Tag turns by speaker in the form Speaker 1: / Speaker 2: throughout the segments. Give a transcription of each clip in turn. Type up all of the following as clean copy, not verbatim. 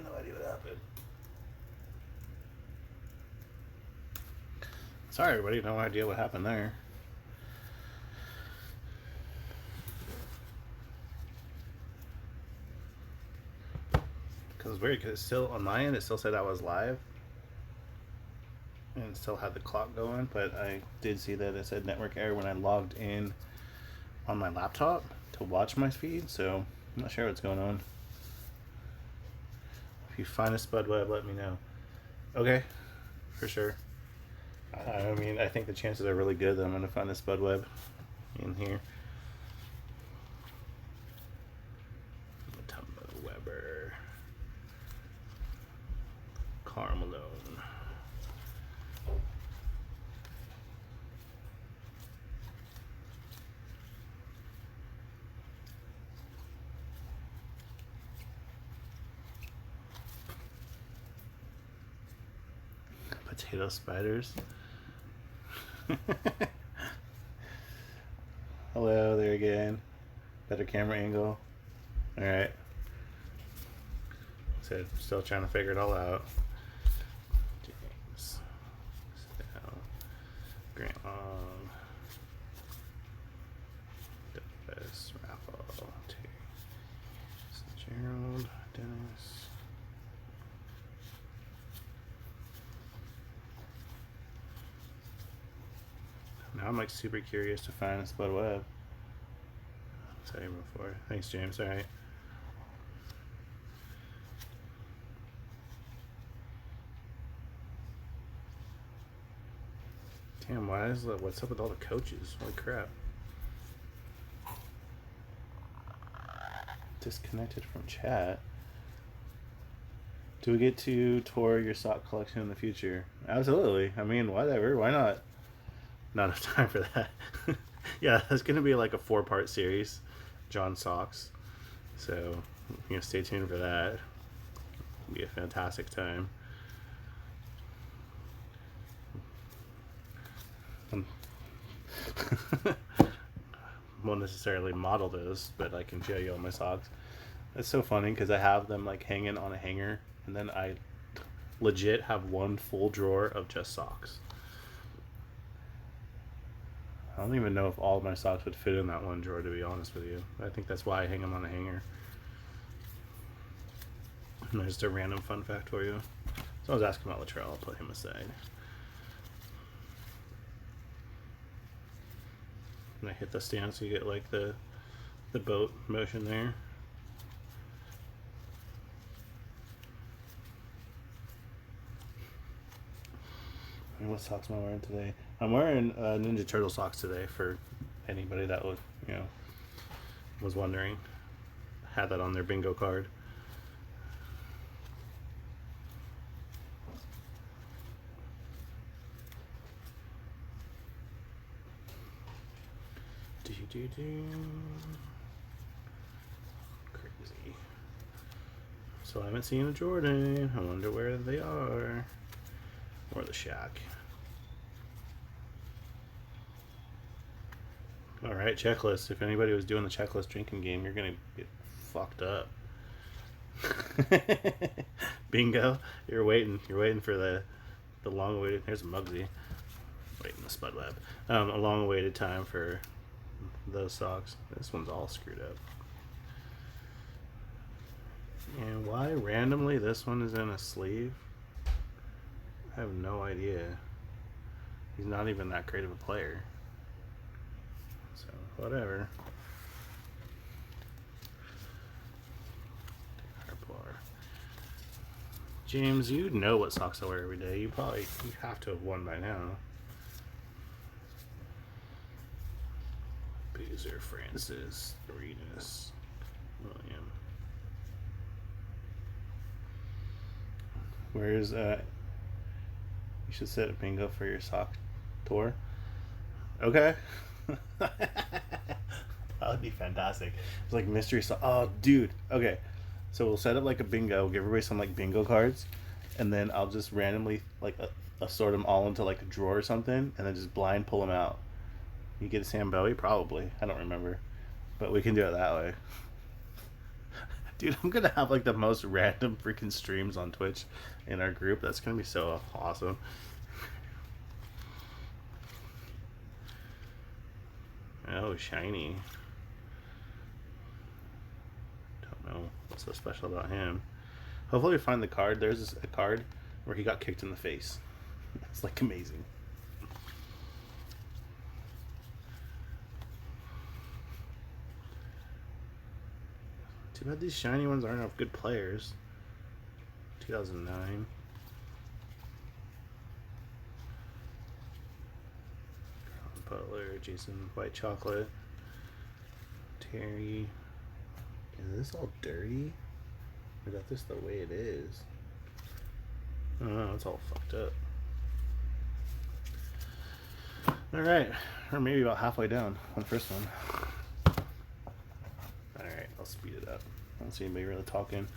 Speaker 1: no idea what happened. Sorry, everybody. No idea what happened there. Because it's weird, because it's still, on my end, it still said I was live. And it still had the clock going, but I did see that it said network error when I logged in on my laptop to watch my feed, so I'm not sure what's going on. If you find a spud web, let me know. Okay, for sure. I mean, I think the chances are really good that I'm going to find a spud web in here. Weber. Carmelone. Potato spiders. Hello there again. Better camera angle. Alright. So still trying to figure it all out. James. Grant Long. Davis. Raffle. Gerald. Dennis. Now I'm like super curious to find a spud web. Sorry before. Thanks, James. All right. Damn, why is that? What's up with all the coaches? Holy crap. Disconnected from chat. Do we get to tour your sock collection in the future? Absolutely. I mean, whatever. Why not? Not enough time for that. Yeah, it's going to be like a 4-part series. John Socks. So, stay tuned for that. It'll be a fantastic time. Won't necessarily model those, but I can show you all my socks. It's so funny because I have them like hanging on a hanger, and then I legit have one full drawer of just socks. I don't even know if all of my socks would fit in that one drawer, to be honest with you. I think that's why I hang them on a hanger. And just a random fun fact for you. So I was asking about Latrell, I'll put him aside. And I hit the stand so you get like the boat motion there. And what socks am I wearing today? I'm wearing Ninja Turtle socks today for anybody that was, was wondering. Had that on their bingo card. Crazy. So I haven't seen a Jordan. I wonder where they are. Or the Shack. Alright, checklist. If anybody was doing the checklist drinking game, you're gonna get fucked up. Bingo. You're waiting for the long awaited. Here's a Muggsy. Waiting the spud web. A long awaited time for those socks. This one's all screwed up. And why randomly this one is in a sleeve? I have no idea. He's not even that great of a player. So, whatever. James, you know what socks I wear every day. You have to have won by now. Boozer, Francis, Arenas, William. Where's you should set a bingo for your sock tour. Okay. That would be fantastic. It's like mystery sock. Oh, dude. Okay. So we'll set up like a bingo, give everybody some like bingo cards, and then I'll just randomly like assort them all into like a drawer or something, and then just blind pull them out. You get a Sam Bowie? Probably. I don't remember. But we can do it that way. Dude, I'm gonna have like the most random freaking streams on Twitch in our group. That's gonna be so awesome. Oh, shiny. Don't know what's so special about him. Hopefully we find the card. There's a card where he got kicked in the face. It's like amazing. Too bad these shiny ones aren't of good players. 2009. Butler, Jason White Chocolate, Terry. Is this all dirty? Or is that just the way it is? I don't know, it's all fucked up. Alright, or maybe about halfway down on the first one. Alright, I'll speed it up. I don't see anybody really talking.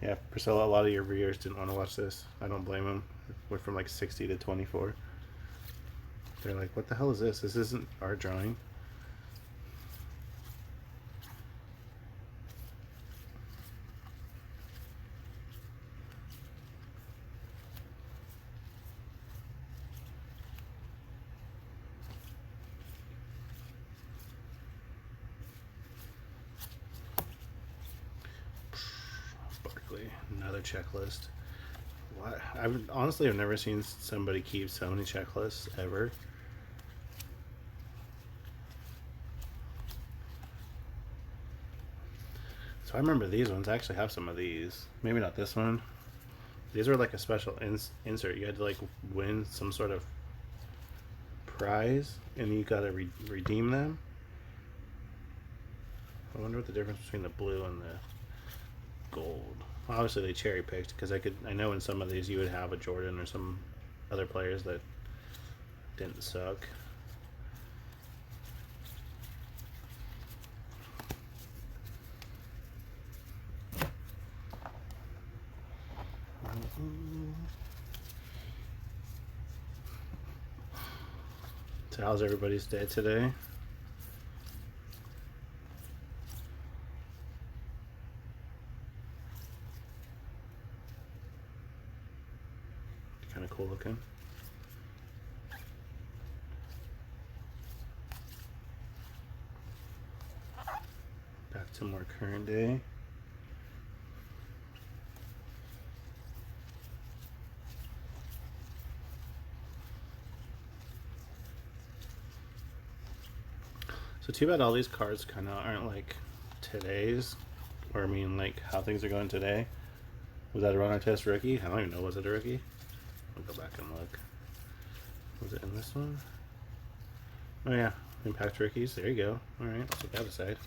Speaker 1: Yeah, Priscilla, a lot of your viewers didn't want to watch this. I don't blame them. It went from like 60 to 24. They're like, what the hell is this? This isn't our drawing. Another checklist. What? I've never seen somebody keep so many checklists ever. So I remember these ones. I actually have some of these. Maybe not this one. These are like a special insert. You had to like win some sort of prize, and you gotta redeem them. I wonder what the difference between the blue and the gold. Obviously they cherry picked because I know in some of these you would have a Jordan or some other players that didn't suck. So how's everybody's day today? Kind of cool looking. Back to more current day. So too bad all these cards kind of aren't like today's, or I mean like how things are going today. Was that a runner test rookie? I don't even know. Was it a rookie? I'll go back and look. Was it in this one? Oh yeah, impact rookies. There you go. All right, let's take that aside.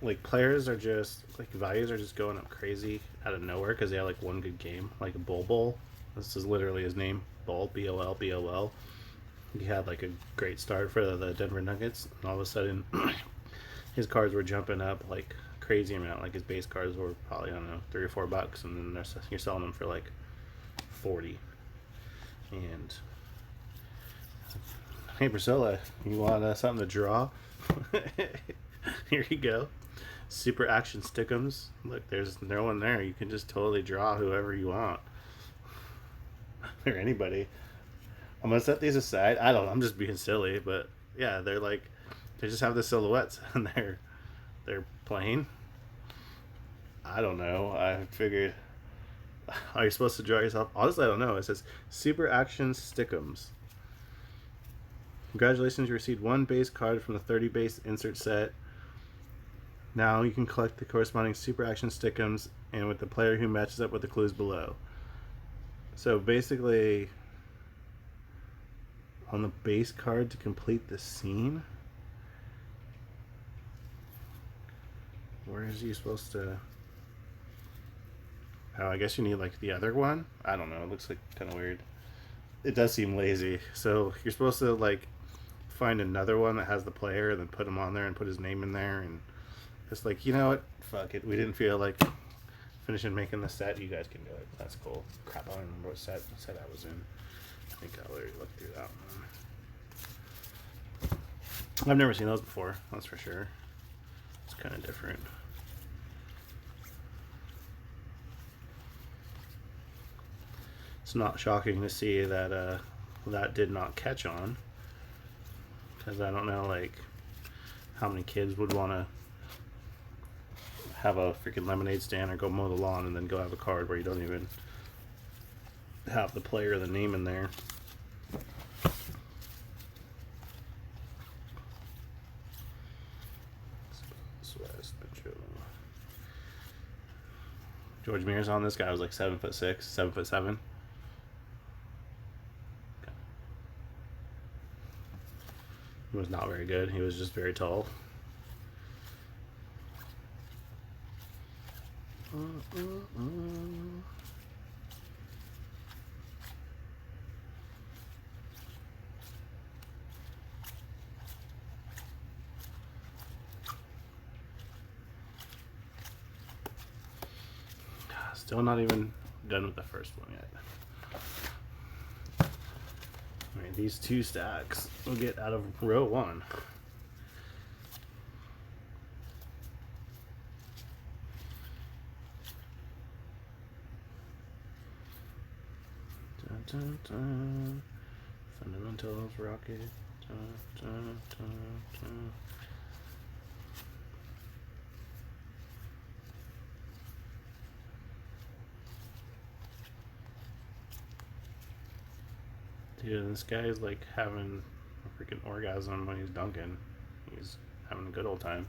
Speaker 1: Like players are just like values are just going up crazy out of nowhere because they have like one good game, like a Bol. This is literally his name, Bol, B-O-L. He had like a great start for the Denver Nuggets, and all of a sudden his cards were jumping up like crazy amount. Like his base cards were probably, I don't know, $3 or $4, and then you're selling them for like 40. And hey Priscilla, you want something to draw? Here you go. Super action stickums. Look, there's no one there. You can just totally draw whoever you want. Or anybody. I'm gonna set these aside. I don't know, I'm just being silly, but yeah, they're like, they just have the silhouettes and they're plain. I don't know. I figured, are you supposed to draw yourself? Honestly, I don't know. It says Super Action Stickums. Congratulations, you received one base card from the 30 base insert set. Now you can collect the corresponding Super Action Stickums and with the player who matches up with the clues below. So basically, on the base card to complete the scene, where is he supposed to? Oh, I guess you need like the other one. I don't know. It looks like kind of weird. It does seem lazy. So you're supposed to like find another one that has the player and then put him on there and put his name in there, and it's like, you know what? Fuck it. We didn't feel like finishing making the set. You guys can do it. That's cool. Crap, I don't remember what set I was in. I think I already looked through that one. I've never seen those before, that's for sure. It's kind of different. It's not shocking to see that that did not catch on, because I don't know like how many kids would want to have a freaking lemonade stand or go mow the lawn and then go have a card where you don't even have the player or the name in there. George Mears on this guy was like 7'6", 7'7". He was not very good. He was just very tall. Still not even done with the first one yet. Alright, these two stacks we'll get out of row one. Dun, dun, dun. Fundamentals, rocket. Dun, dun, dun, dun. Dude, this guy is like having a freaking orgasm when he's dunking. He's having a good old time.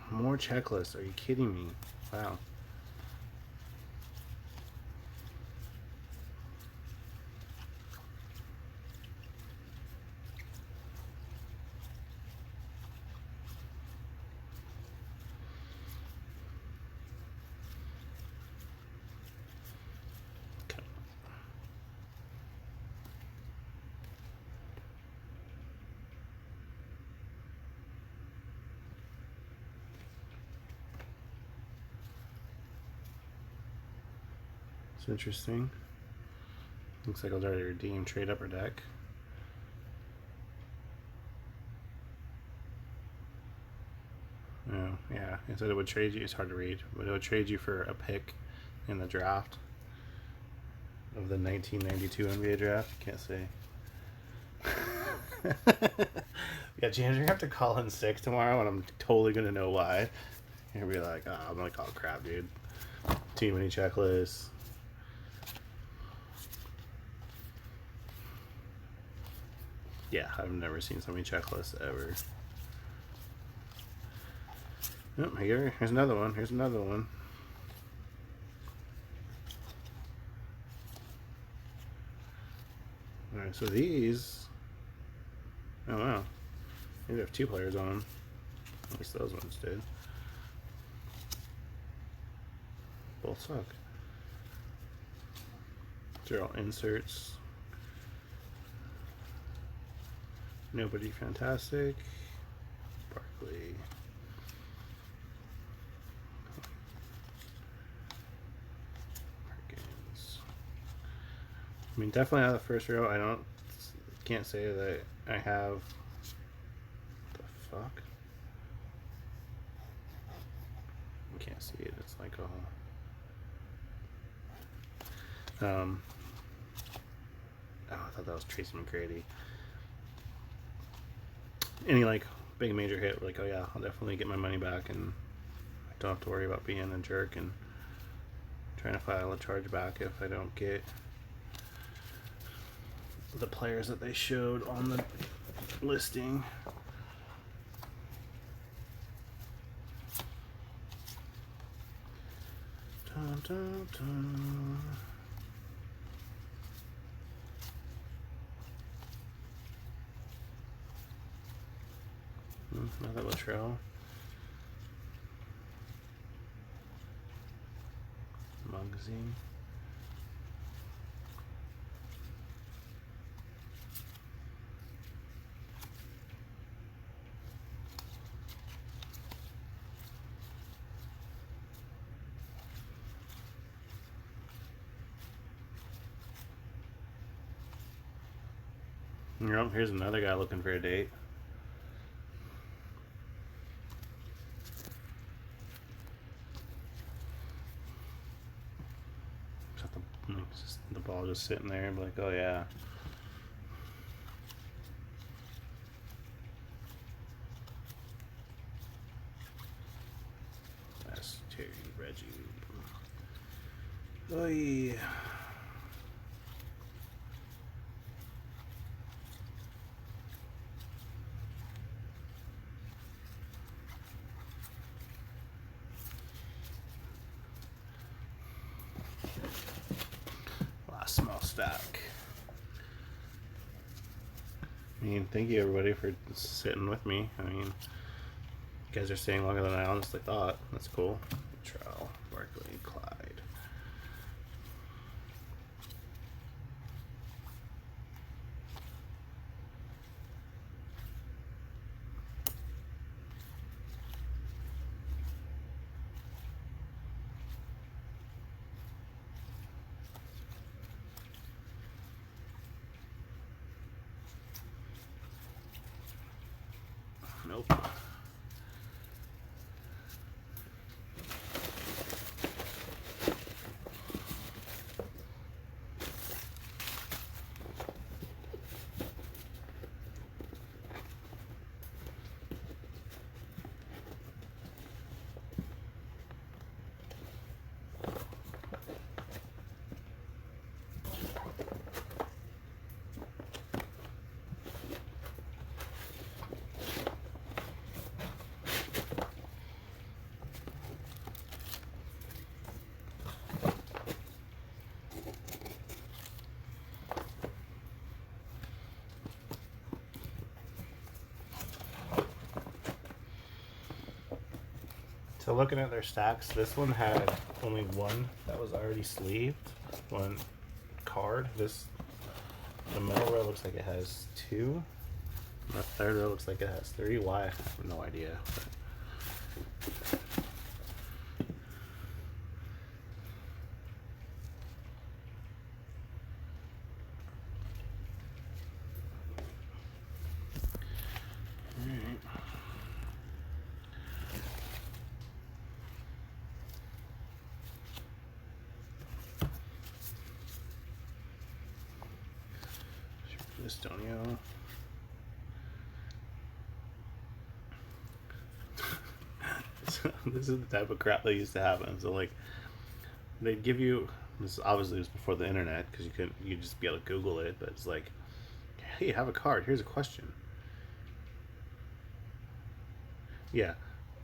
Speaker 1: More checklists. Are you kidding me? Wow. It's interesting. Looks like I was already redeemed trade upper deck. Oh, yeah. It said it would trade you. It's hard to read, but it would trade you for a pick in the draft of the 1992 NBA draft. Can't say. Yeah, James, you're gonna have to call in sick tomorrow, and I'm totally gonna know why. You're gonna be like, oh, I'm gonna call crap, dude. Too many checklists. Yeah, I've never seen so many checklists ever. Oh, here's another one. Here's another one. Alright, so these... Oh, wow. Maybe have two players on them. At least those ones did. Both suck. They're all inserts. Nobody fantastic. Barkley. Perkins. I mean, definitely out of the first row. I can't say that I have. What the fuck? You can't see it. It's like all. Oh, I thought that was Tracy McGrady. Any like big major hit, like, oh yeah, I'll definitely get my money back, and I don't have to worry about being a jerk and trying to file a charge back if I don't get the players that they showed on the listing. Dun, dun, dun. Another Latrell. Muggsy. You know, here's another guy looking for a date. The ball just sitting there and be like, oh yeah. That's Terry Reggie. Oh yeah. Last small stack. I mean, thank you everybody for sitting with me. I mean, you guys are staying longer than I honestly thought. That's cool. Trowel, Barkley, Clyde. Nope. So looking at their stacks, this one had only one that was already sleeved, one card. The middle row looks like it has two. The third row looks like it has three. Why? I have no idea. Estonio. This is the type of crap that used to happen. So like, they'd give you this. Obviously, it was before the internet because you just be able to Google it. But it's like, hey, have a card. Here's a question. Yeah,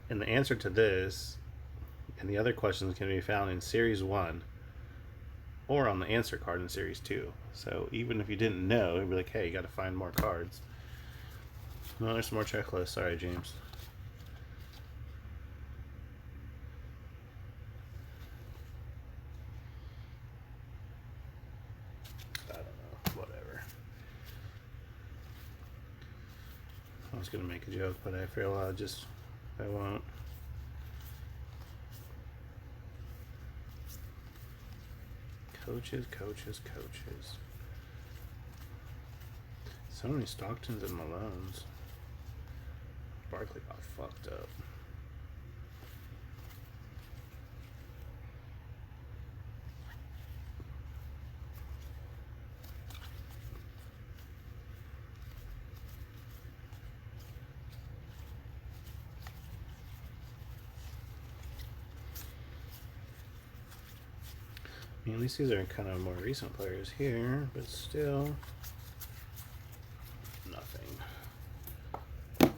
Speaker 1: and the answer to this and the other questions can be found in Series 1 or on the answer card in Series 2. So even if you didn't know, it'd be like, hey, you got to find more cards. No, there's some more checklists. Sorry, James. I don't know. Whatever. I was going to make a joke, but I feel I won't. Coaches. So many Stocktons and Malones. Barkley got fucked up. I mean, at least these are kind of more recent players here, but still nothing. 20.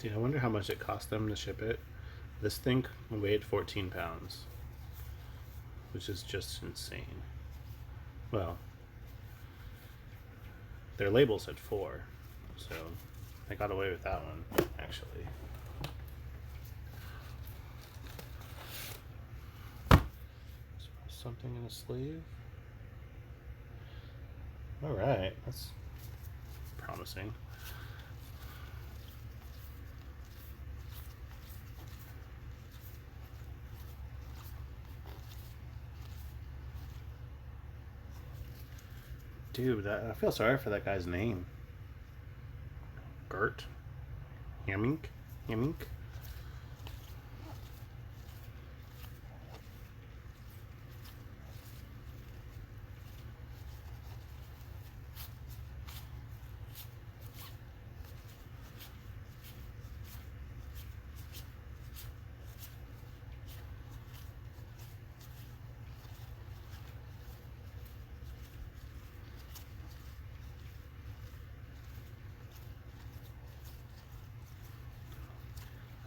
Speaker 1: Dude, I wonder how much it cost them to ship it. This thing weighed 14 pounds, which is just insane. Well, their label said 4, so I got away with that one, actually. Something in a sleeve. All right, that's promising. Dude, I feel sorry for that guy's name. Gert? Hammink? Hammink?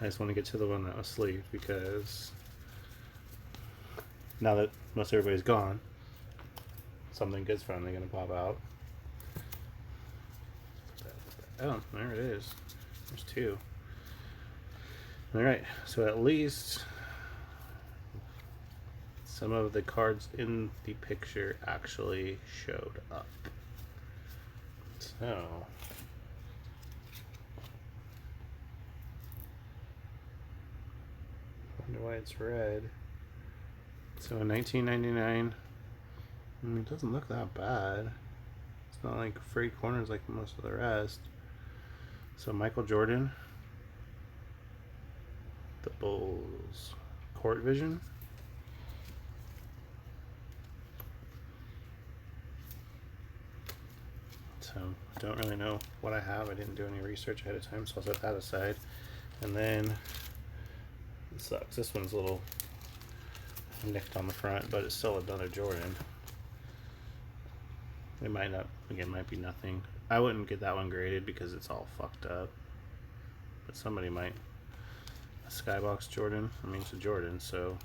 Speaker 1: I just want to get to the one that was sleeved because now that most everybody's gone, something good's finally going to pop out. Oh, there it is. There's 2. Alright, so at least some of the cards in the picture actually showed up. So wonder why it's red. So in 1999, I mean, it doesn't look that bad. It's not like free corners like most of the rest. So Michael Jordan, the Bulls, Court Vision. So I don't really know what I have. I didn't do any research ahead of time, so I'll set that aside. And then it sucks. This one's a little nicked on the front, but it's still another Jordan. It might not, again, might be nothing. I wouldn't get that one graded because it's all fucked up. But somebody might. A Skybox Jordan. I mean, it's a Jordan, so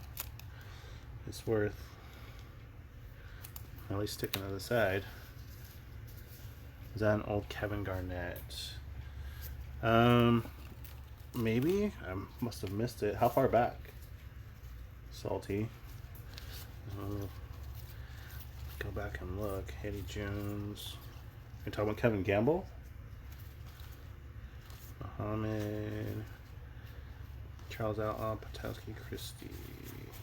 Speaker 1: it's worth at least sticking to the side. Is that an old Kevin Garnett? Maybe. I must have missed it. How far back? Salty. Go back and look. Eddie Jones. You're talking about Kevin Gamble? Muhammad. Charles Outlaw. Patowski Christie.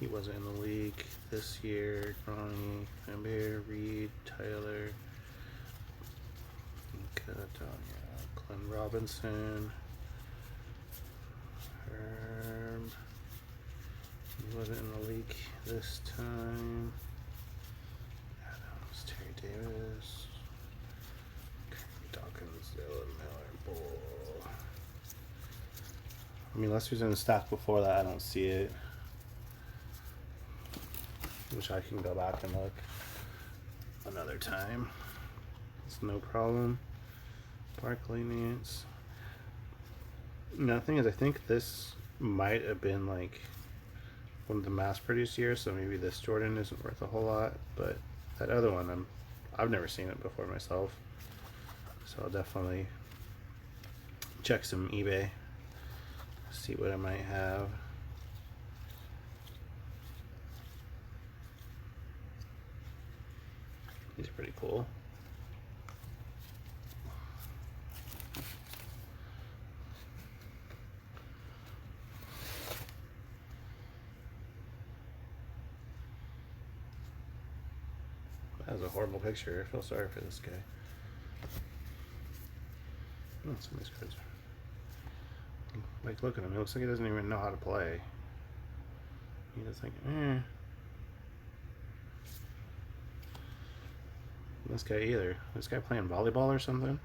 Speaker 1: He wasn't in the league this year. Ronnie. Amber. Reed. Tyler. Glenn Robinson. Herb. He wasn't in the league this time. Adams, Terry Davis, Kirby Dawkins, Dylan Miller, Bull. I mean, unless he was in the stock before that, I don't see it. Which I can go back and look another time. It's no problem. Barkley Nance. Now, the thing is, I think this might have been like one of the mass-produced years, so maybe this Jordan isn't worth a whole lot, but that other one, I've never seen it before myself, so I'll definitely check some eBay, see what I might have. These are pretty cool. That was a horrible picture. I feel sorry for this guy. Oh, some of these cards. Like, look at him. It looks like he doesn't even know how to play. He just like, eh. This guy either. This guy playing volleyball or something?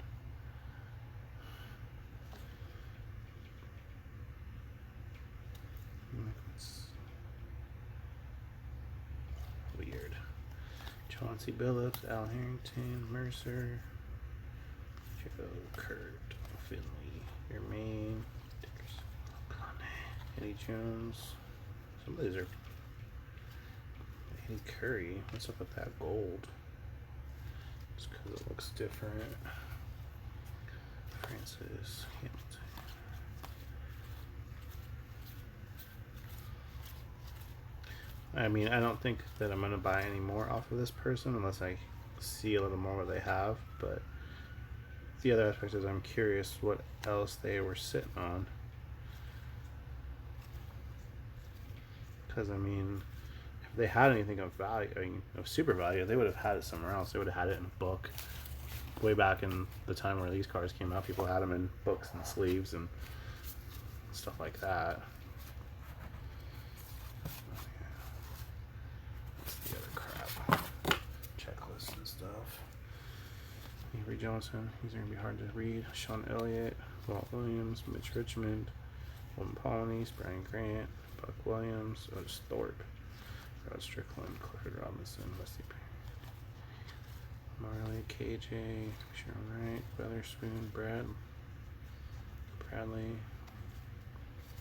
Speaker 1: Weird. Chauncey Billups, Al Harrington, Mercer, Joe, Kurt, Finley, Jermaine, Eddie Jones. Some of these are Eddie Curry. What's up with that gold? Just because it looks different. Francis Hamilton. I mean, I don't think that I'm going to buy any more off of this person unless I see a little more what they have, but the other aspect is I'm curious what else they were sitting on. Because, I mean, if they had anything of value, I mean, of super value, they would have had it somewhere else. They would have had it in a book. Way back in the time where these cards came out, people had them in books and sleeves and stuff like that. What's the other crap? Checklists and stuff. Avery Johnson, he's going to be hard to read. Sean Elliott, Walt Williams, Mitch Richmond, Wilton Polonies, Brian Grant, Buck Williams, Otis Thorpe, Rod Strickland, Clifford Robinson, Wesley Marley, KJ, Sharon Wright, Weatherspoon, Bradley,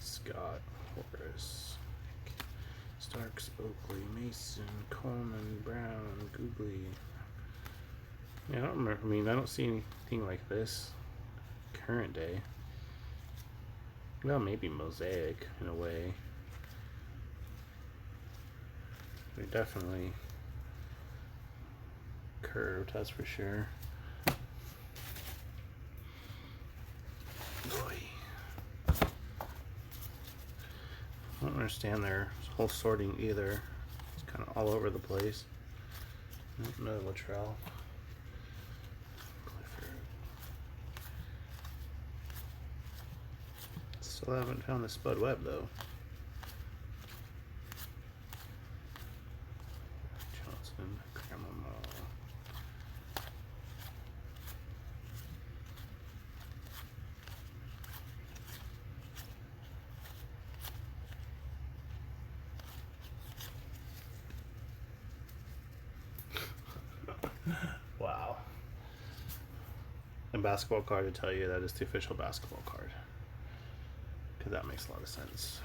Speaker 1: Scott, Horace, Starks, Oakley, Mason, Coleman, Brown, Googly. Yeah, I don't remember. I mean, I don't see anything like this current day. Well, maybe Mosaic in a way. They're definitely curved, that's for sure. Boy. I don't understand their whole sorting either. It's kind of all over the place. Another Latrell. Still haven't found the Spud Webb though. Johnson, Cramamo. Wow. And basketball card to tell you that is the official basketball card. Because that makes a lot of sense.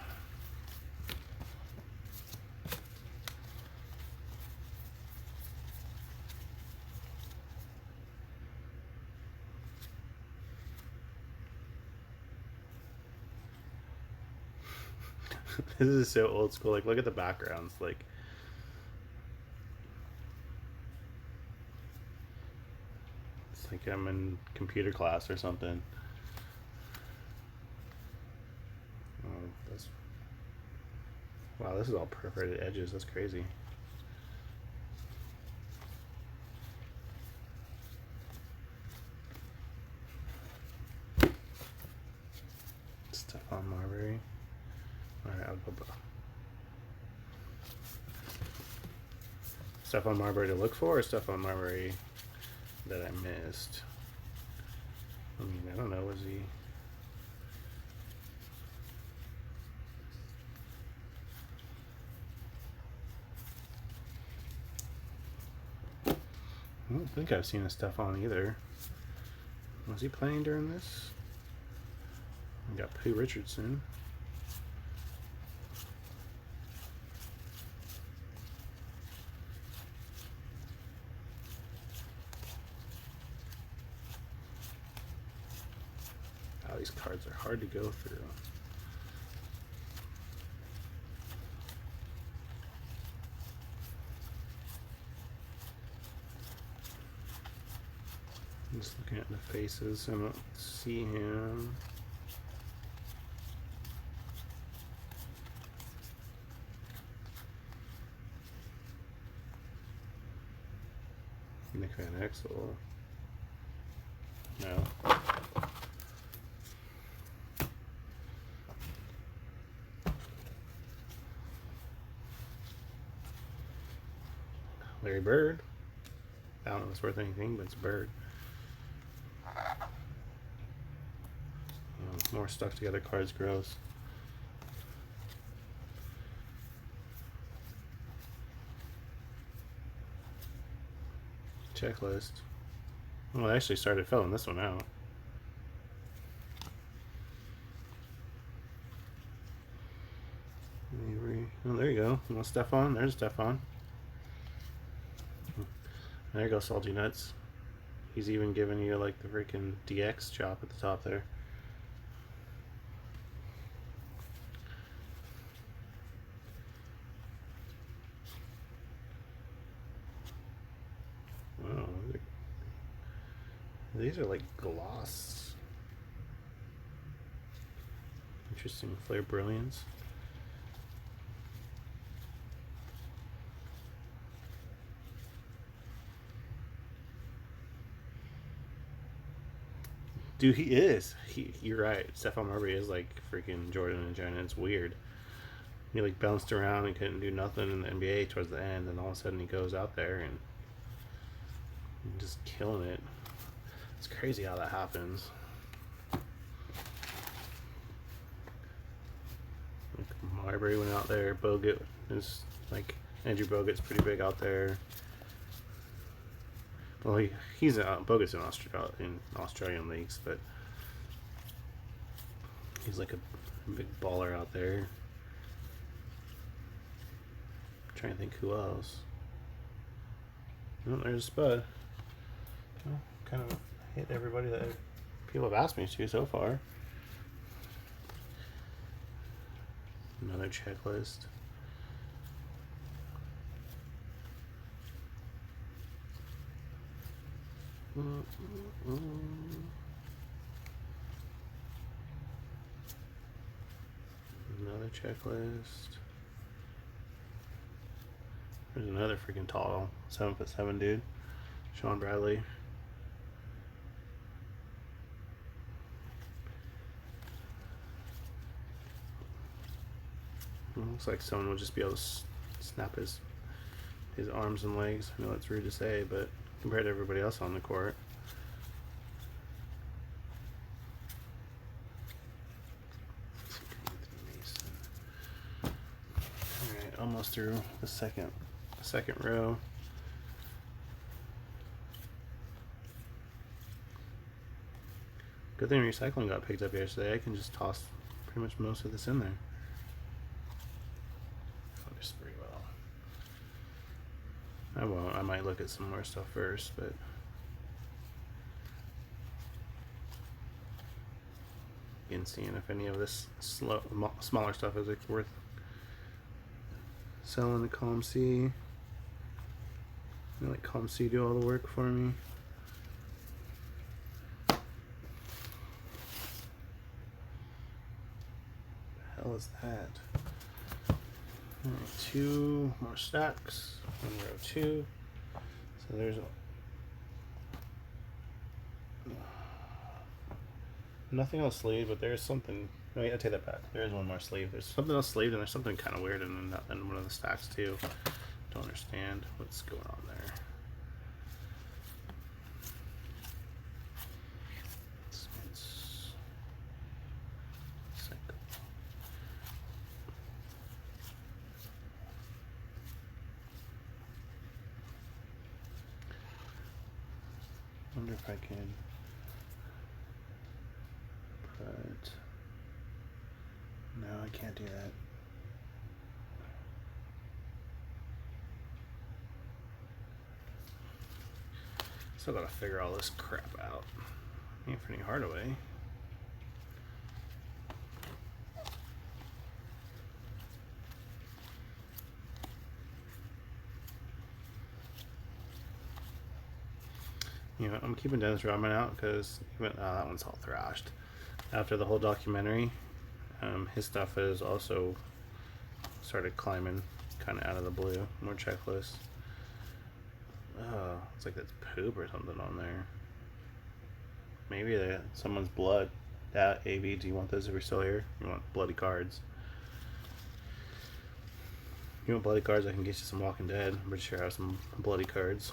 Speaker 1: This is so old school. Like, look at the backgrounds. Like, it's like I'm in computer class or something. Wow, this is all perforated edges. That's crazy. Stephon Marbury. Alright, I'll go back. Stephon Marbury to look for, or Stephon Marbury that I missed? I mean, I don't know. Was he... I don't think I've seen a Stephon either. Was he playing during this? We got Pooh Richardson. Wow, these cards are hard to go through. Just looking at the faces, I don't see him. Nick Van Exel. No. Larry Bird. I don't know if it's worth anything, but it's a bird. More stuck together cards gross. Checklist. Well, I actually started filling this one out. Oh, there you go. You want Stefan? There's Stefan. There you go, Salty Nuts. He's even giving you like the freaking DX chop at the top there. Wow, these are like gloss. Interesting flare brilliance. Dude, he is. You're right. Stephon Marbury is like freaking Jordan and Jenna. It's weird. He like bounced around and couldn't do nothing in the NBA towards the end, and all of a sudden he goes out there and just killing it. It's crazy how that happens. Like Marbury went out there. Bogut is like Andrew Bogut's pretty big out there. Well, he's Bogut's in Australian leagues, but he's like a big baller out there. I'm trying to think who else. Oh, there's Spud. Well, kind of hit everybody that people have asked me to so far. Another checklist. Another checklist. There's another freaking tall 7'7" dude, Sean Bradley. Looks like someone will just be able to snap his arms and legs. I know that's rude to say, but compared to everybody else on the court. Alright, almost through the second row. Good thing recycling got picked up yesterday. I can just toss pretty much most of this in there. Focus pretty well. I won't. I might look at some more stuff first, but in seeing if any of this smaller stuff is worth selling to column C. I let column C do all the work for me. What the hell is that? Alright, 2 more stacks in row 2. So there's nothing else sleeved, but there's something. No, I take that back. There is one more sleeve. There's something else sleeved, and there's something kind of weird in one of the stacks too. Don't understand what's going on there. Wonder if I can put. No, I can't do that. Still gotta figure all this crap out. Anthony Hardaway. You know, I'm keeping Dennis Rodman out because that one's all thrashed. After the whole documentary, his stuff has also started climbing kind of out of the blue. More checklists. Oh, it's like that's poop or something on there. Maybe someone's blood. AB, do you want those if you're still here? You want bloody cards? You want bloody cards? I can get you some Walking Dead. I'm pretty sure I have some bloody cards.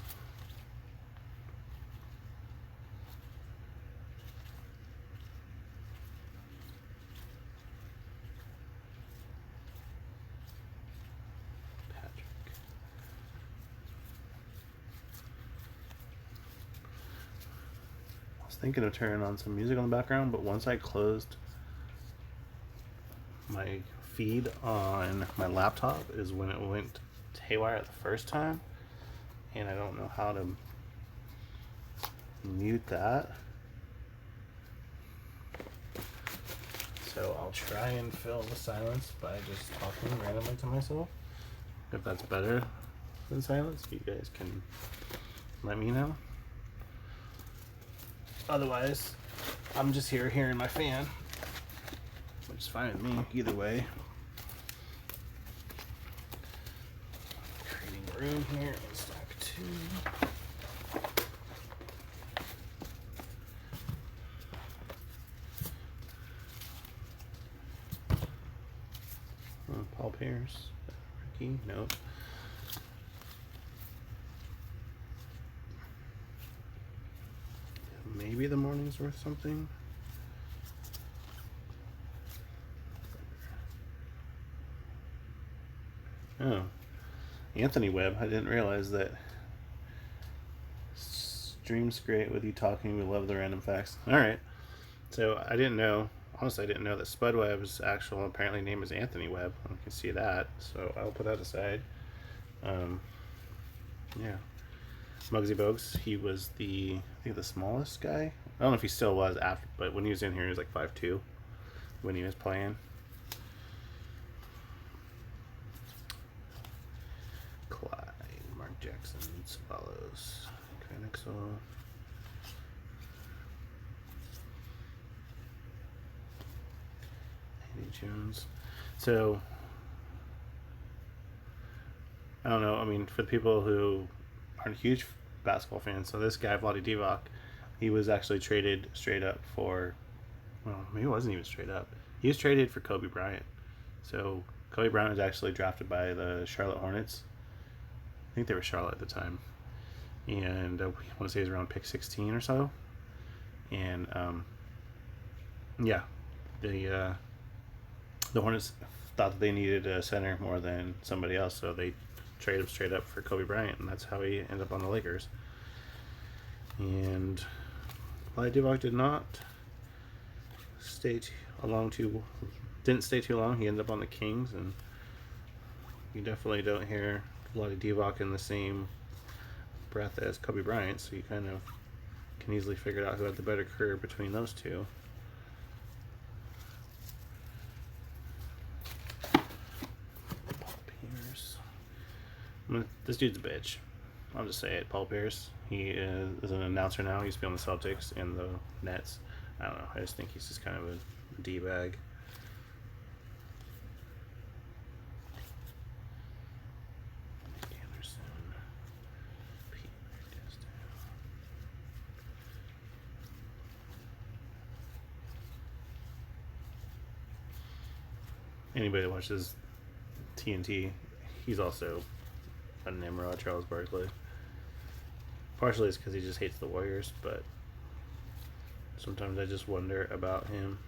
Speaker 1: Thinking of turning on some music on the background, but once I closed my my feed on my laptop is when it went haywire the first time, and I don't know how to mute that. So I'll try and fill the silence by just talking randomly to myself. If that's better than silence, you guys can let me know. Otherwise, I'm just here hearing my fan, which is fine with me either way. Creating room here in stack 2. Paul Pierce, Ricky, nope. Maybe the morning's worth something. Oh, Anthony Webb. I didn't realize that. Stream's great with you talking. We love the random facts. All right. So I didn't know. Honestly, I didn't know that Spud Webb's actual apparently name is Anthony Webb. I can see that. So I'll put that aside. Yeah. Muggsy Bogues, he was I think the smallest guy. I don't know if he still was after, but when he was in here, he was like 5'2" when he was playing. Clyde, Mark Jackson, Savalos, Krenixel. Andy Jones. So, I don't know. I mean, for the people who aren't huge basketball fans, so this guy, Vlade Divac, he was actually traded straight up for, well, maybe it wasn't even straight up. He was traded for Kobe Bryant. So Kobe Bryant was actually drafted by the Charlotte Hornets. I think they were Charlotte at the time. And I want to say it was around pick 16 or so. And, yeah, the Hornets thought that they needed a center more than somebody else, so they traded him straight up for Kobe Bryant, and that's how he ended up on the Lakers. And Vlade Divac didn't stay too long. He ended up on the Kings, and you definitely don't hear Vlade Divac in the same breath as Kobe Bryant, so you kind of can easily figure out who had the better career between those two. This dude's a bitch. I'll just say it. Paul Pierce. He is an announcer now. He used to be on the Celtics and the Nets. I don't know. I just think he's just kind of a D-bag. Anderson. Anybody that watches TNT, he's also a Nimrod, Charles Barkley. Partially it's because he just hates the Warriors, but sometimes I just wonder about him.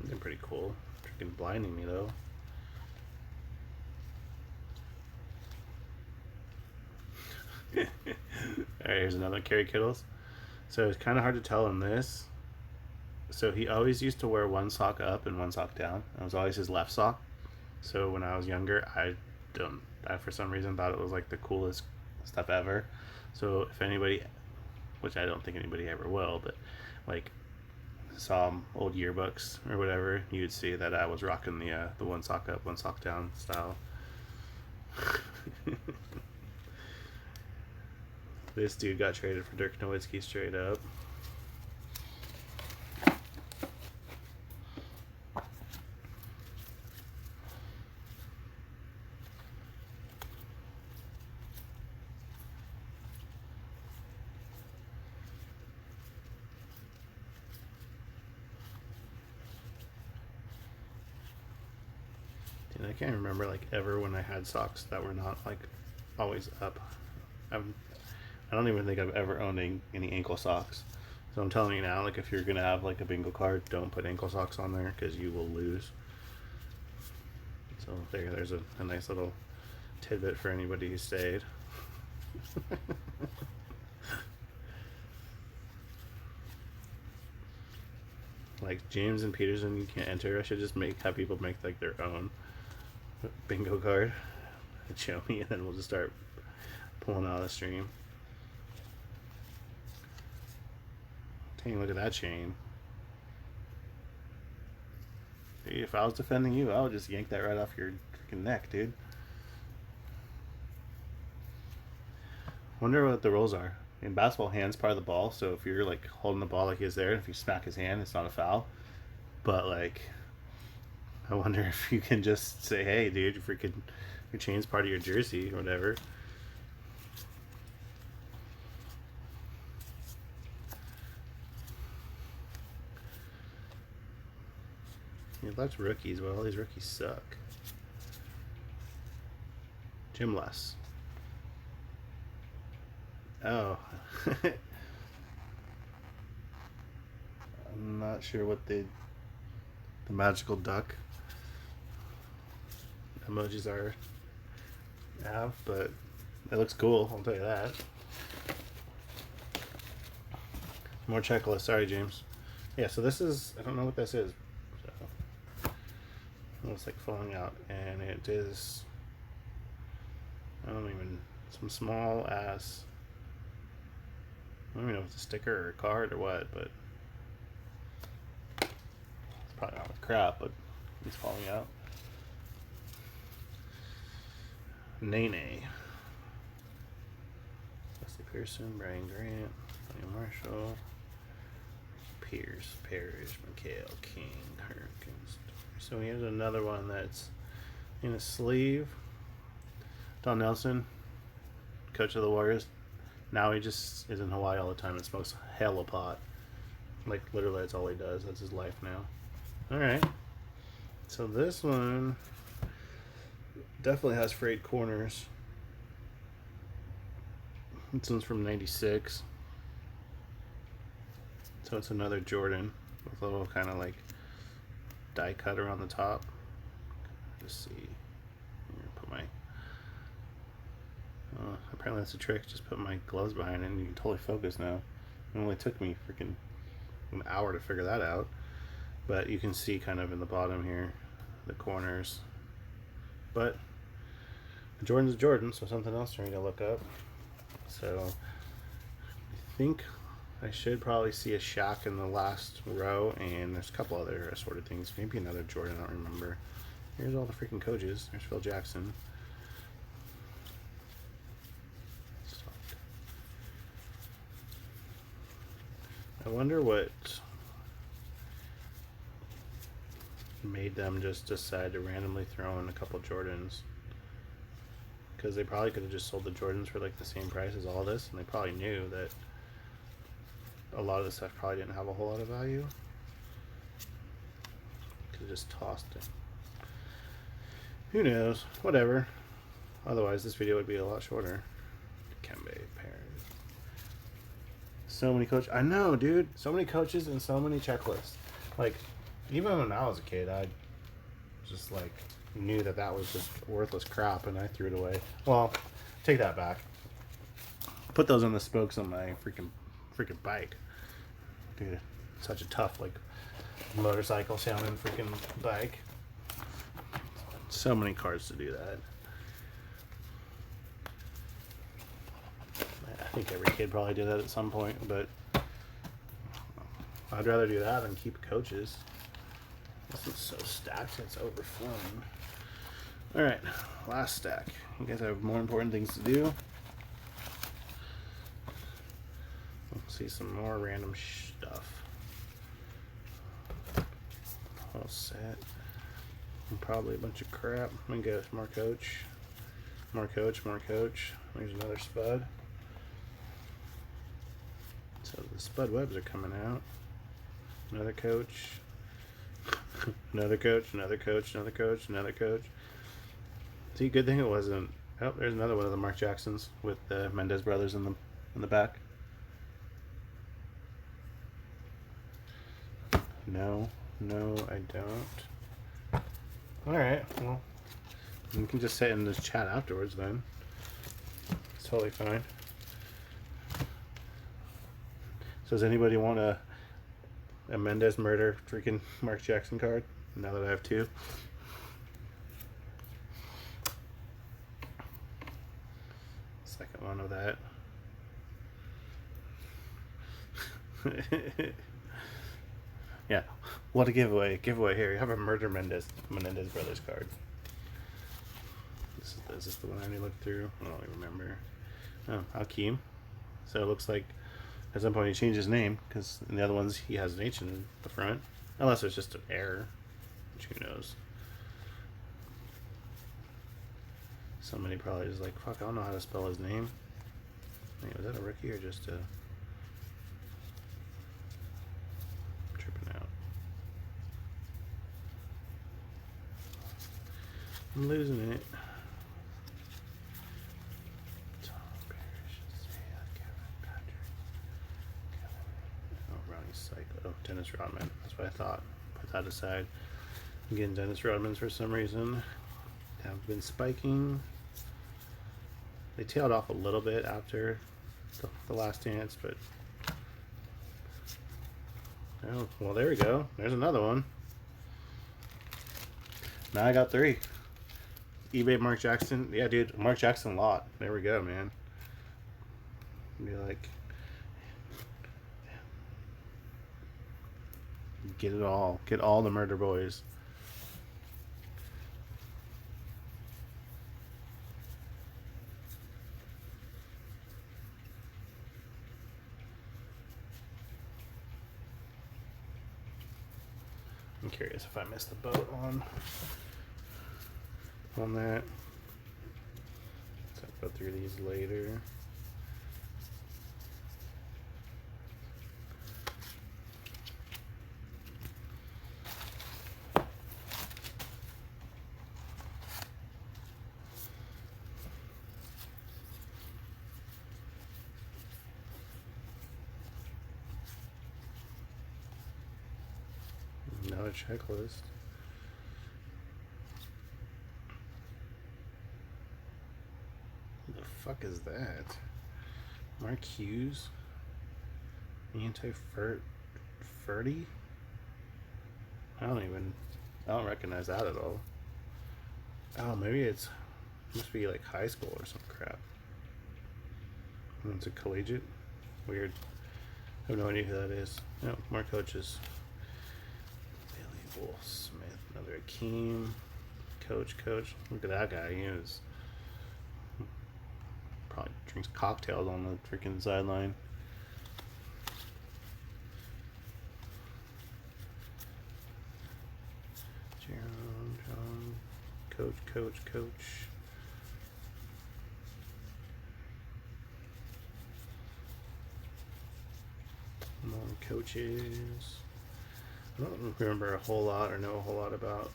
Speaker 1: They're pretty cool. Freaking blinding me though. Alright, here's another Kerry Kittles. So it's kind of hard to tell in this. So he always used to wear one sock up and one sock down. It was always his left sock. So when I was younger, I for some reason thought it was like the coolest stuff ever. So if anybody, which I don't think anybody ever will, but like saw old yearbooks or whatever, you'd see that I was rocking the one sock up, one sock down style. This dude got traded for Dirk Nowitzki straight up. I can't remember like ever when I had socks that were not like always up. I don't even think I've ever owned any ankle socks. So I'm telling you now, like if you're gonna have like a bingo card, don't put ankle socks on there because you will lose. So there's a nice little tidbit for anybody who stayed. like James and Peterson, you can't enter. I should just have people make like their own bingo card and show me, and then we'll just start pulling out of the stream. Dang, look at that chain. Dude, if I was defending you, I would just yank that right off your freaking neck, dude. Wonder what the rules are. In basketball, hand's part of the ball, so if you're like holding the ball like he's there, if you smack his hand, it's not a foul. But like, I wonder if you can just say, "Hey, dude, your chain's part of your jersey, or whatever." Yeah, that's rookies. Well, all these rookies suck. Jim Less. Oh. I'm not sure what the magical duck emojis have, but it looks cool, I'll tell you that. More checklist. Sorry, James. Yeah, so this is, I don't know what this is. So it looks like falling out, and it is, I don't even, some small ass, I don't even know if it's a sticker or a card or what, but it's probably not with crap, but it's falling out. Nene. Leslie Pearson, Brian Grant, William Marshall, Pierce, Parrish, McHale, King, Hurricans. So here's another one that's in a sleeve. Don Nelson, coach of the Warriors. Now he just is in Hawaii all the time and smokes hella pot. Like, literally, that's all he does. That's his life now. Alright. So this one definitely has frayed corners. This one's from 96. So it's another Jordan with a little kind of like die cut around the top. Just see. Here, put my. Apparently that's a trick. Just put my gloves behind it and you can totally focus now. It only took me freaking an hour to figure that out. But you can see kind of in the bottom here the corners. But Jordan's a Jordan, so something else for me to look up. So I think I should probably see a Shaq in the last row, and there's a couple other assorted things. Maybe another Jordan, I don't remember. Here's all the freaking coaches. There's Phil Jackson. I wonder what made them just decide to randomly throw in a couple Jordans. Because they probably could have just sold the Jordans for like the same price as all this, and they probably knew that a lot of the stuff probably didn't have a whole lot of value. Could have just tossed it. Who knows? Whatever. Otherwise, this video would be a lot shorter. Kembe, Paris. So many coaches. I know, dude. So many coaches and so many checklists. Like, even when I was a kid, I just like knew that that was just worthless crap, and I threw it away. Well, take that back. Put those on the spokes on my freaking bike. Dude, such a tough like motorcycle sounding freaking bike. So many cars to do that. I think every kid probably did that at some point, but I'd rather do that than keep coaches. This is so stacked, it's overflowing. Alright, last stack. You guys have more important things to do. We'll see some more random stuff. Whole set. And probably a bunch of crap. I'm gonna go more coach. More coach, more coach. There's another Spud. So the Spud Webbs are coming out. Another coach. Another coach, another coach, another coach, another coach. See, good thing it wasn't. Oh, there's another one of the Mark Jacksons with the Mendez brothers in the back. No, I don't. Alright, well, you can just sit in this chat afterwards then. It's totally fine. So does anybody want a Mendez murder freaking Mark Jackson card. Now that I have two. Second one of that. Yeah, what a giveaway! Giveaway here. You have a murder Menendez brothers card. Is this the one I need to look through? I don't even remember. Oh, Hakeem. So it looks like at some point he changed his name, because in the other ones he has an H in the front. Unless it's just an error, which who knows. Somebody probably is like, fuck, I don't know how to spell his name. Hey, was that a rookie or just a... tripping out. I'm losing it. Oh, Dennis Rodman. That's what I thought. Put that aside. I'm getting Dennis Rodman's for some reason. Have been spiking. They tailed off a little bit after the last dance, but oh, well, there we go. There's another one. Now I got three. eBay Mark Jackson. Yeah, dude, Mark Jackson lot. There we go, man. Be like, get it all. Get all the murder boys. I'm curious if I missed the boat on that. So I'll go through these later. Another checklist. What the fuck is that? Mark Hughes? Anti-Ferdy? I don't recognize that at all. Oh, maybe it must be like high school or some crap. It's a collegiate? Weird. I have no idea who that is. No, more coaches. Billy Wolf Smith, another Akeem. Coach. Look at that guy. He is probably drinks cocktails on the freaking sideline. John. Coach. More coaches. I don't remember a whole lot or know a whole lot about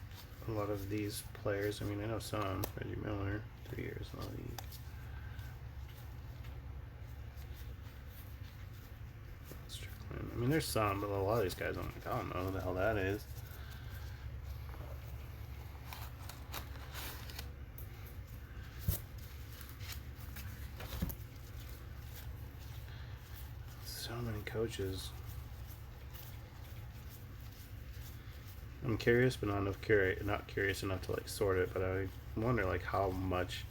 Speaker 1: a lot of these players. I mean, I know some. Reggie Miller, 3 years in the league. Strickland. I mean, there's some, but a lot of these guys, I don't know who the hell that is. So many coaches. I'm curious, but not curious enough to like sort it. But I wonder like how much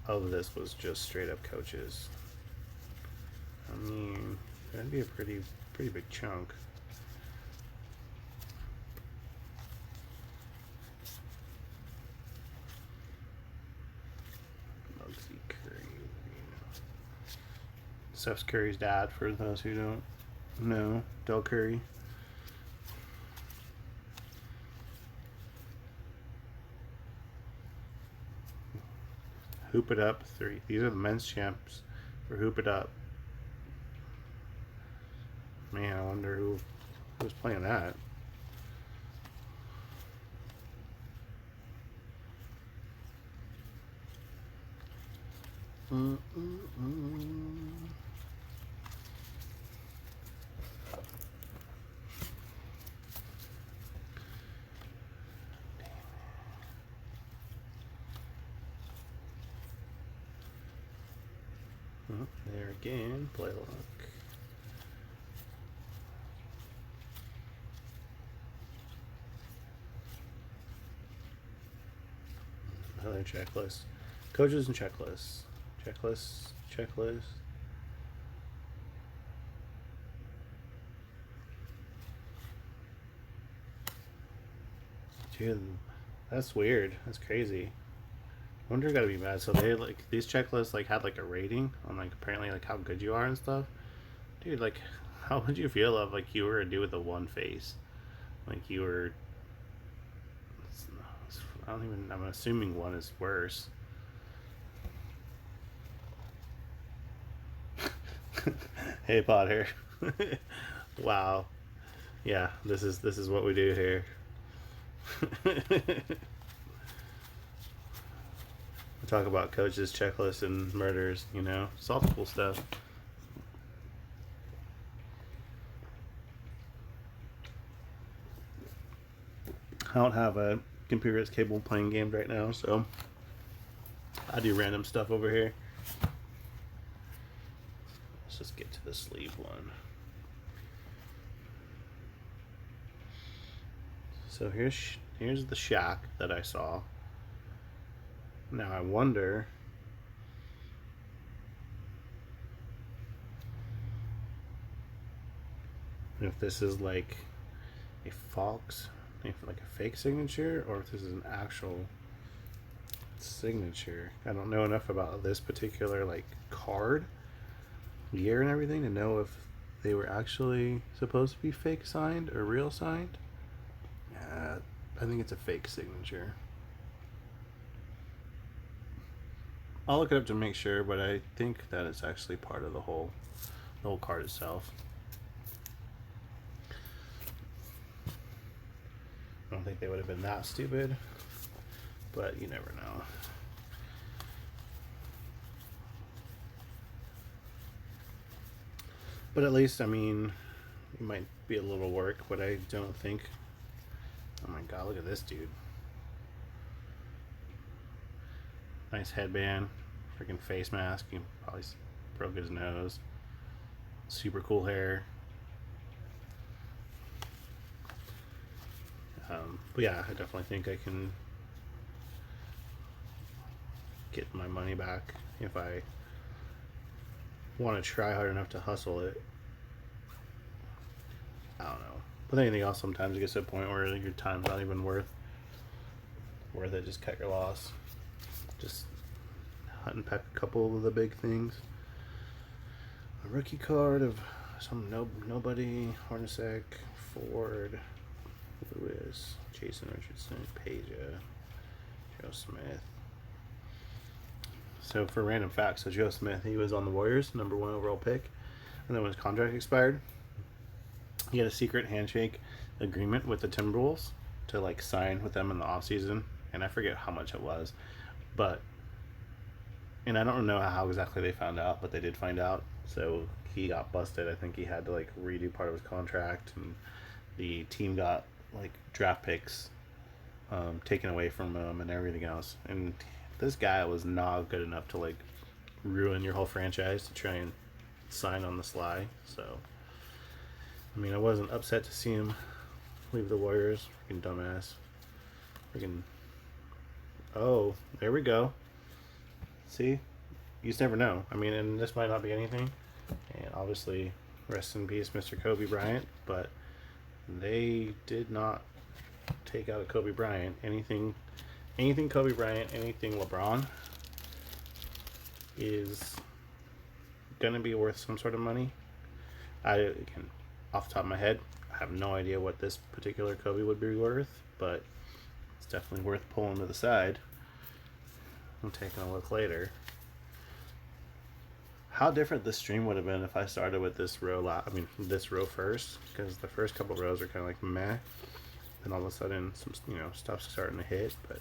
Speaker 1: of this was just straight up coaches. I mean, that'd be a pretty big chunk. Muggsy Curry, Steph Curry's dad, for those who don't know, Del Curry. Hoop It Up 3. These are the men's champs for Hoop It Up. Man, I wonder who's playing that. There again, play luck. Another checklist. Coaches and checklists. Checklist. Dude, that's weird. That's crazy. Wonder gotta be mad. So they like these checklists like had like a rating on like apparently like how good you are and stuff. Dude, like how would you feel if like you were a dude with a one face? Like you were I don't even I'm assuming one is worse. Hey Potter. Wow. Yeah, this is what we do here. We talk about coaches, checklists, and murders. You know, it's all cool stuff. I don't have a computer that's capable of playing games right now, so I do random stuff over here. Let's just get to the sleeve one. So here's the shack that I saw. Now I wonder if this is like a Fox, like a fake signature, or if this is an actual signature. I don't know enough about this particular like card, year and everything to know if they were actually supposed to be fake signed or real signed. I think it's a fake signature. I'll look it up to make sure, but I think that it's actually part of the whole card itself. I don't think they would have been that stupid, but you never know. But at least, I mean, it might be a little work, but I don't think. Oh my god, look at this dude. Nice headband, freaking face mask. He probably broke his nose. Super cool hair. But yeah, I definitely think I can get my money back if I want to try hard enough to hustle it. I don't know. With anything else, sometimes it gets to a point where your time's not even worth it. Just cut your loss. Just hunt and peck a couple of the big things. A rookie card of some nobody, Hornacek, Ford, Lewis, Jason Richardson, Peja, Joe Smith. So for random facts, so Joe Smith, he was on the Warriors, #1 overall pick, and then when his contract expired, he had a secret handshake agreement with the Timberwolves to like sign with them in the offseason, and I forget how much it was, and I don't know how exactly they found out, but they did find out. So he got busted. I think he had to like redo part of his contract, and the team got like draft picks taken away from him and everything else. And this guy was not good enough to like ruin your whole franchise to try and sign on the sly. So I mean, I wasn't upset to see him leave the Warriors. Freaking dumbass. Freaking. Oh, there we go. See? You just never know. I mean, and this might not be anything. And obviously, rest in peace, Mr. Kobe Bryant. But they did not take out a Kobe Bryant. Anything Kobe Bryant, anything LeBron is going to be worth some sort of money. Again, off the top of my head, I have no idea what this particular Kobe would be worth, but it's definitely worth pulling to the side. I'm taking a look later. How different this stream would have been if I started with this row this row first, because the first couple rows are kind of like meh, and all of a sudden some stuff's starting to hit. But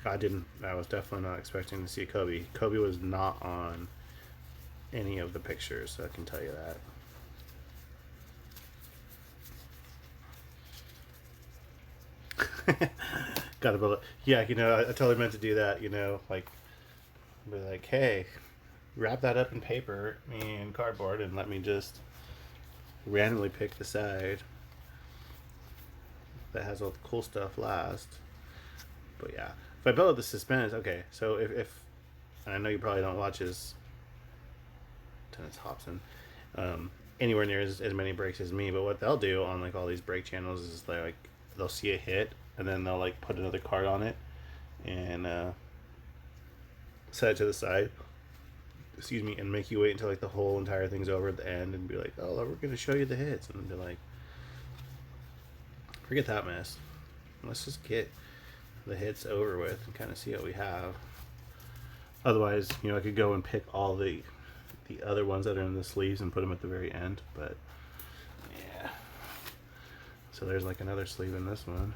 Speaker 1: I was definitely not expecting to see Kobe. Kobe was not on any of the pictures, so I can tell you that. Gotta build it. Yeah, I totally meant to do that, like, be like, hey, wrap that up in paper and cardboard and let me just randomly pick the side. that has all the cool stuff last. But yeah, if I build up the suspense, okay. So if and I know you probably don't watch his Tennis Hobson anywhere near as many breaks as me, but what they'll do on like all these break channels is like they'll see a hit and then they'll like put another card on it and set it to the side, excuse me, and make you wait until like the whole entire thing's over at the end and be like, oh, we're gonna show you the hits, and be like, forget that mess, let's just get the hits over with and kind of see what we have. Otherwise, you know, I could go and pick all the other ones that are in the sleeves and put them at the very end, but yeah. So there's like another sleeve in this one.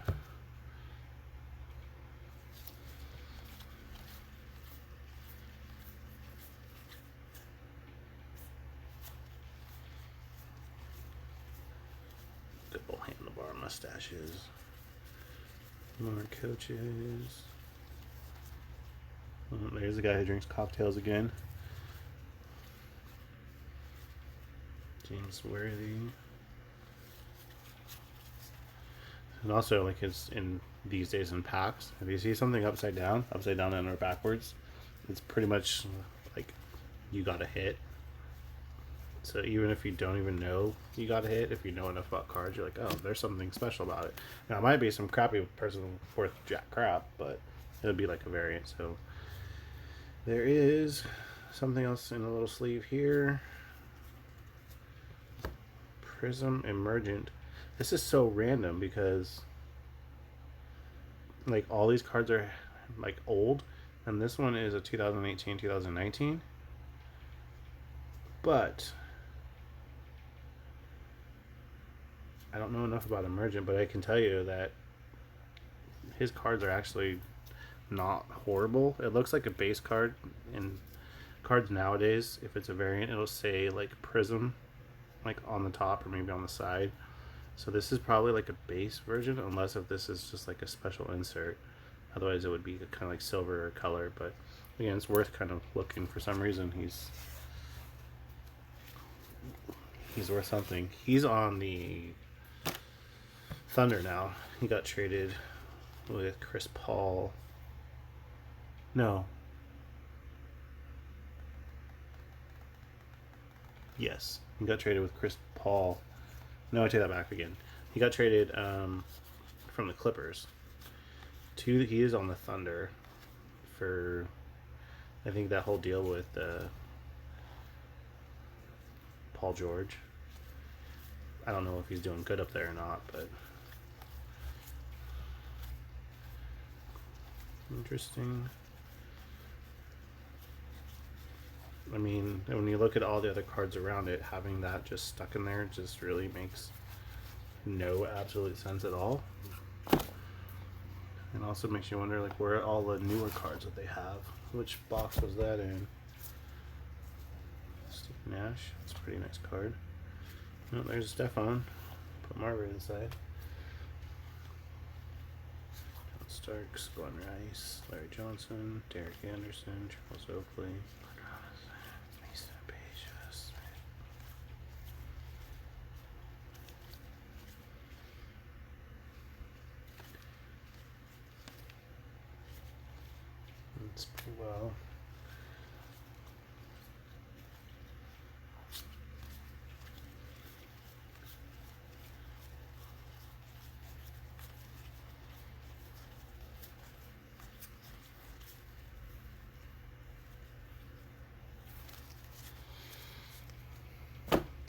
Speaker 1: Good old handlebar mustaches. More coaches. There's the guy who drinks cocktails again. James Worthy. And also, like, it's in these days in packs. If you see something upside down and or backwards, it's pretty much like you got a hit. So even if you don't even know you got a hit, if you know enough about cards, you're like, oh, there's something special about it. Now, it might be some crappy person worth jack crap, but it'll be like a variant. So there is something else in a little sleeve here. Prism Emergent. This is so random because like all these cards are like old, and this one is a 2018 2019, but I don't know enough about Emergent, but I can tell you that his cards are actually not horrible. It looks like a base card. In cards nowadays, if it's a variant, it'll say like Prism like on the top or maybe on the side. So this is probably like a base version, unless if this is just like a special insert. Otherwise it would be kind of like silver or color, but again, it's worth kind of looking. For some reason he's worth something. He's on the Thunder now. He got traded with Chris Paul. No. Yes, he got traded with Chris Paul. No, I take that back again. He got traded from the Clippers. He is on the Thunder for, I think, that whole deal with Paul George. I don't know if he's doing good up there or not, but interesting. I mean, when you look at all the other cards around it, having that just stuck in there just really makes no absolute sense at all. And also makes you wonder, like, where are all the newer cards that they have? Which box was that in? Steve Nash. That's a pretty nice card. Oh, there's Stefan. Put Margaret inside. John Starks, Glenn Rice, Larry Johnson, Derek Anderson, Charles Oakley. It's pretty well.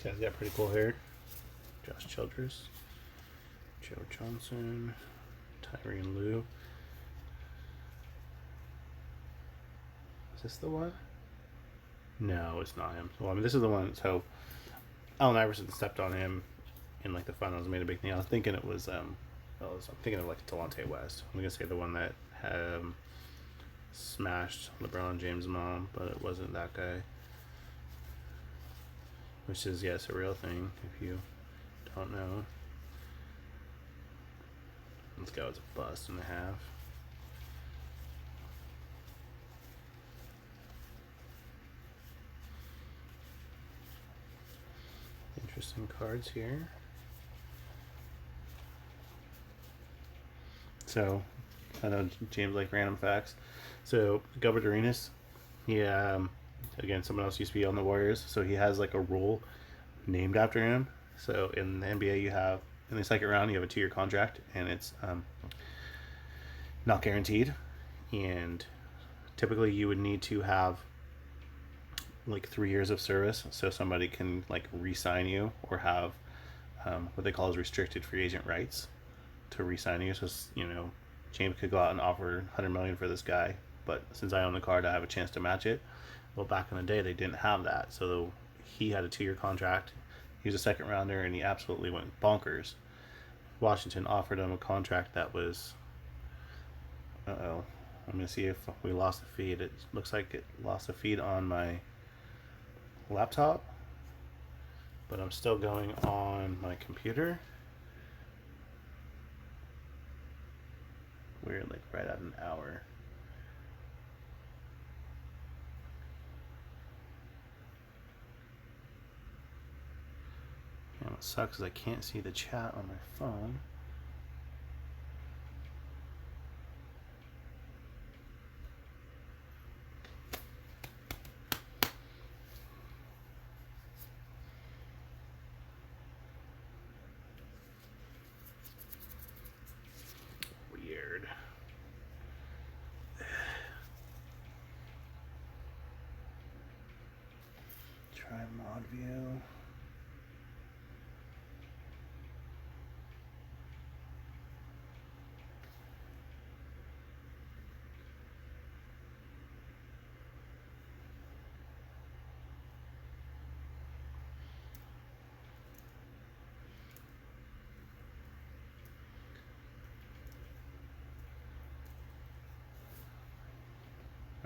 Speaker 1: Guy's got pretty cool hair. Josh Childress, Joe Johnson, Tyrion Lue. Is this the one? No, it's not him. Well, I mean, this is the one. So Allen Iverson stepped on him in like the finals, made a big thing. I was thinking it was I'm thinking of like Delonte West. I'm gonna say the one that had smashed LeBron James' mom, but it wasn't that guy. Which is, yes, a real thing if you don't know. This guy was a bust and a half. Interesting cards here. So I know James like random facts. So Gilbert Arenas, he again, someone else used to be on the Warriors, so he has like a rule named after him. So in the NBA, you have in the second round you have a 2-year contract, and it's not guaranteed, and typically you would need to have like 3 years of service so somebody can like re-sign you or have what they call as restricted free agent rights to re-sign you. So James could go out and offer 100 million for this guy, but since I own the card, I have a chance to match it. Well, back in the day, they didn't have that, so he had a 2-year contract. He was a second rounder, and he absolutely went bonkers. Washington offered him a contract that was, I'm gonna see if we lost the feed. It looks like it lost the feed on my laptop, but I'm still going on my computer. We're like right at an hour. And what sucks is I can't see the chat on my phone. Weird. Try mod view.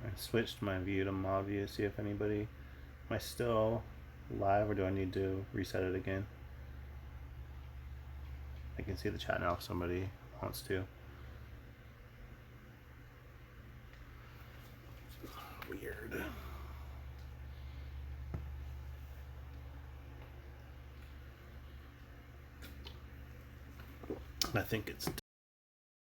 Speaker 1: I switched my view to mod view to see if anybody. Am I still live or do I need to reset it again? I can see the chat now if somebody wants to. Weird. I think it's